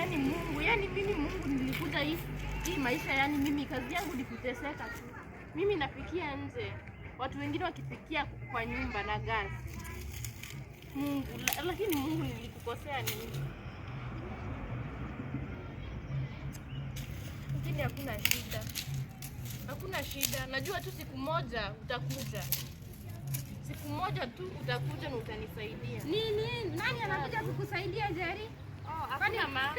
yani Mungu, yani mimi Mungu nilikuja hii maisha, yani mimi kazi yangu ni kuteseka tu. Mimi napikia nje, watu wengine wakipikia kwa nyumba na gas. Mungu, lakini Mungu nilikukosea nini? Lakini hakuna shida. Hakuna shida. Najua tu siku moja utakuja. Siku moja tu utakuja na utanisaidia. Nini? Nani anakuja kukusaidia Jerry? Kwani mama?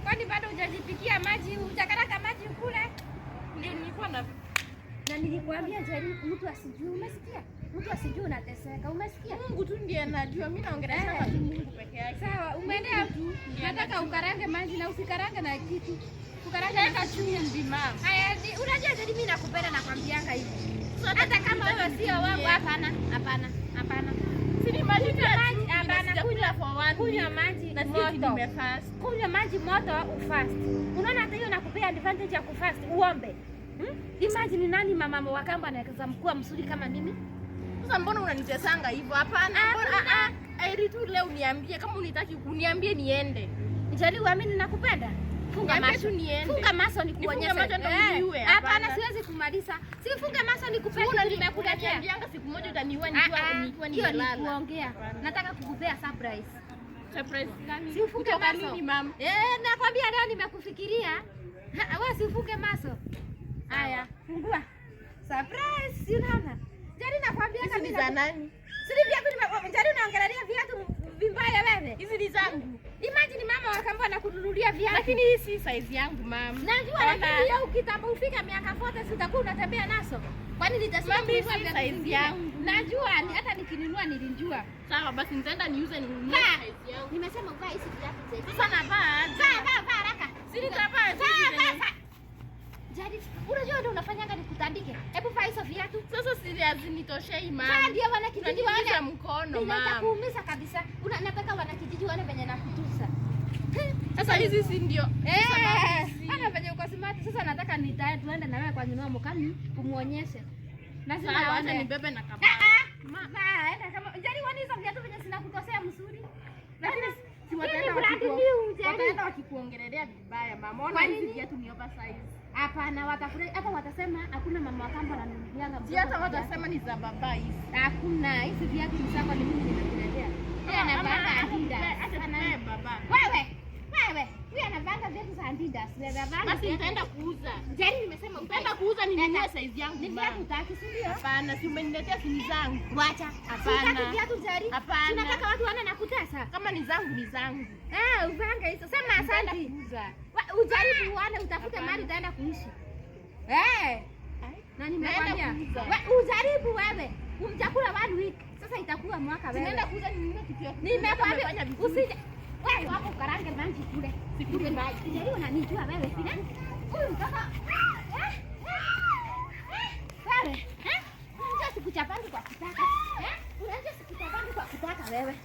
Kwani bado hujajipikia maji, hujakaranga maji ukule? Ndio nilikuwa na nilikwambia Jerry, mtu asijue, umesikia? Mtu asijue unateseka, umesikia? Mungu tu ndiye anajua, mimi naongelea kwa Mungu peke yake. Sawa, umeendea tu. Nataka ukarange maji na usikarange na kitu. Ukarange na chumvi mama. Haya, unajua Jerry, mimi nakupenda na kwambianga hivi. Hata kama wewe sio wangu, hapana. Sini maji maji, hapana, kunywa maji na moto. Nimefast. Kunywa maji moto ufast. Unaona hata hiyo nakupea advantage ya kufast, uombe. Imagine nani mama wa kambo anaweza mkua mzuri kama mimi? Sasa mbona unanitesanga hivyo? Hapana. Airi tu leo niambie, kama unitaki kuniambie niende. Njali uamini nakupenda. Funga maso niende. Funga maso nikuonyeshe. Hapana, siwezi kumaliza. Sifunge maso nikupende, nimekuletea. Niambianga siku moja utaniua nikiwa nimelala. Kuongea. Nataka kukupea surprise. Surprise gani? Sifunge maso ni mama. Nakwambia leo nimekufikiria. Wewe sifunge maso. Haya, fungua. Surprise, unaona? Jari nakwambia kama ni za nani? Siri viatu Jari unaongelea viatu vibaya wewe. Hizi ni zangu. Imagine mama wakamba anakununulia viatu. Lakini hii si size yangu mama. Najua lakini au kitambo ufika miaka 40 sitakuwa unatembea nazo. Kwani nitasema mimi si size yangu. Najua hata nikinunua nilijua. Sawa basi nitaenda niuze ninunue size yangu. Nimesema uvaa hizi viatu. Sasa navaa. Vaa haraka. Si nitavaa. Jadi, unajua ndio unafanyanga nikutandike. Hebu vaa hizo viatu. Sasa serious nitoshei mama. Sasa ndio wanakijiji wale mkono mama. Nitakuumiza kabisa. Unataka wanakijiji wale venye nakutusa. Sasa hizi si ndio. Ana venye uko smart. Sasa nataka tuende na wewe kwa nyumba mkani kumuonyeshe. Lazima aone nibebe na kabla. Mama, enda kama jadi wani hizo viatu venye zinakutosea mzuri. Lakini si wataenda wakikuongelelea vibaya mama. Ona hizi viatu ni oversize. Hapana, watafurahi hata watasema hakuna mama wa kambo ananunulianga. Si hata watasema ni za baba hizi. Hakuna, hizi viatu ni zako, ni mimi ninakuletea. Yeye anavaa Adidas. Hata baba. Wewe. Yeye anavaa viatu za Adidas. Basi nitaenda kuuza. Jari nimesema utaenda kuuza ninunue size yangu. Ni viatu utaki, si ndio? Hapana, si umeniletea sini zangu. Wacha. Hapana. Sitaki viatu Jari. Hapana. Tunataka watu waone na kutesa. Kama ni zangu ni zangu. Uvanga hizo. Sema asante. Ujaribu uone utafute mahali utaenda kuishi. Na nimekwambia. Ujaribu wewe. Umjakula 1 week. Sasa itakuwa mwaka wewe. Tunaenda kuuza ninunue kitu yako. Nimekwambia usije. Wewe hapo karange maji kule. Sikule maji. Jaribu unanijua wewe sina? Huyu mtoto. Wewe, unajua sikuchapangi kwa kutaka. Unajua sikuchapangi kwa kutaka wewe.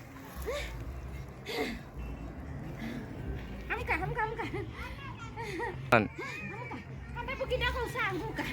Amka. Amka. Ambapo kidogo ushaanguka.